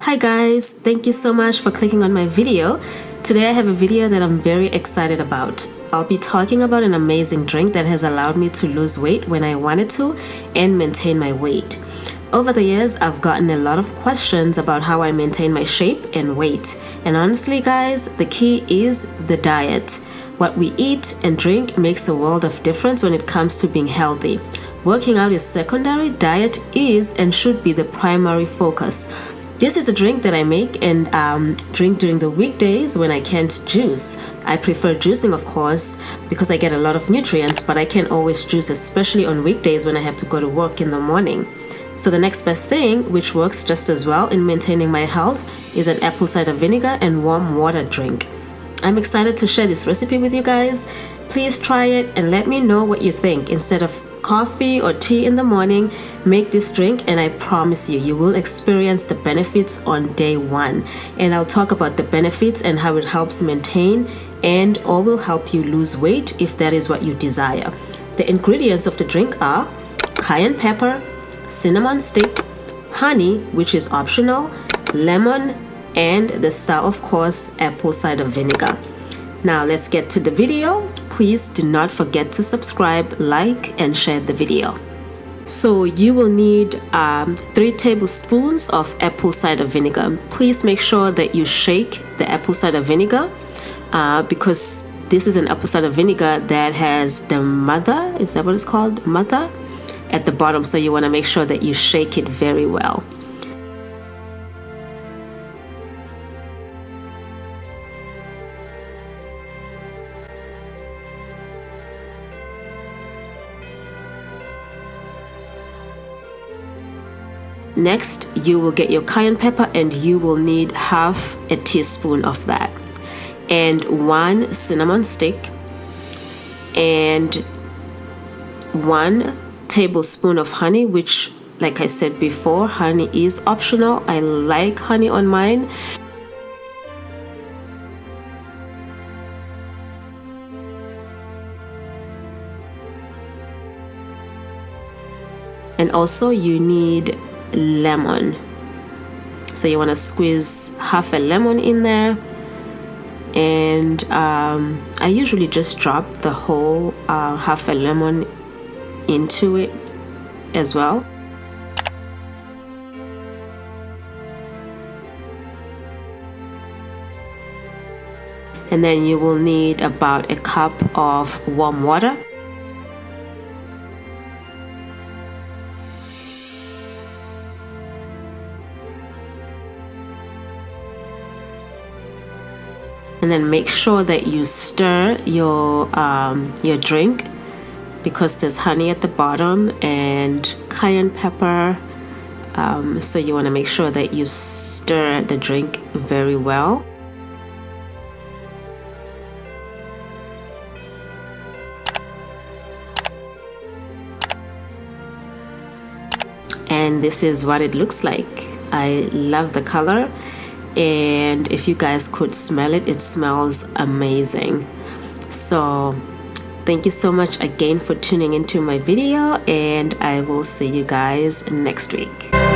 Hi guys, thank you so much for clicking on my video. Today I have a video that I'm very excited about. I'll be talking about an amazing drink that has allowed me to lose weight when I wanted to and maintain my weight. Over the years, I've gotten a lot of questions about how I maintain my shape and weight. And honestly guys, the key is the diet. What we eat and drink makes a world of difference when it comes to being healthy. Working out is secondary, diet is and should be the primary focus. This is a drink that I make and drink during the weekdays when I can't juice. I prefer juicing, of course, because I get a lot of nutrients, but I can't always juice, especially on weekdays when I have to go to work in the morning. So the next best thing, which works just as well in maintaining my health, is an apple cider vinegar and warm water drink. I'm excited to share this recipe with you guys. Please try it and let me know what you think. Instead of coffee or tea in the morning, make this drink and I promise you, you will experience the benefits on day one. And I'll talk about the benefits and how it helps maintain and or will help you lose weight if that is what you desire. The ingredients of the drink are cayenne pepper, cinnamon stick, honey, which is optional, lemon, and the star, of course, apple cider vinegar. Now let's get to the video. Please do not forget to subscribe, like, and share the video. So you will need 3 tablespoons of apple cider vinegar. Please make sure that you shake the apple cider vinegar because this is an apple cider vinegar that has the mother, is that what it's called? Mother at the bottom. So you want to make sure that you shake it very well. Next, you will get your cayenne pepper and you will need half a teaspoon of that, and 1 cinnamon stick, and 1 tablespoon of honey, which, like I said before, honey is optional. I like honey on mine. And also you need lemon, so you want to squeeze half a lemon in there, and I usually just drop the whole half a lemon into it as well. And then you will need about a cup of warm water. And then make sure that you stir your drink, because there's honey at the bottom and cayenne pepper. So you want to make sure that you stir the drink very well. And this is what it looks like. I love the color. And if you guys could smell it, it smells amazing. So thank you so much again for tuning into my video, and I will see you guys next week.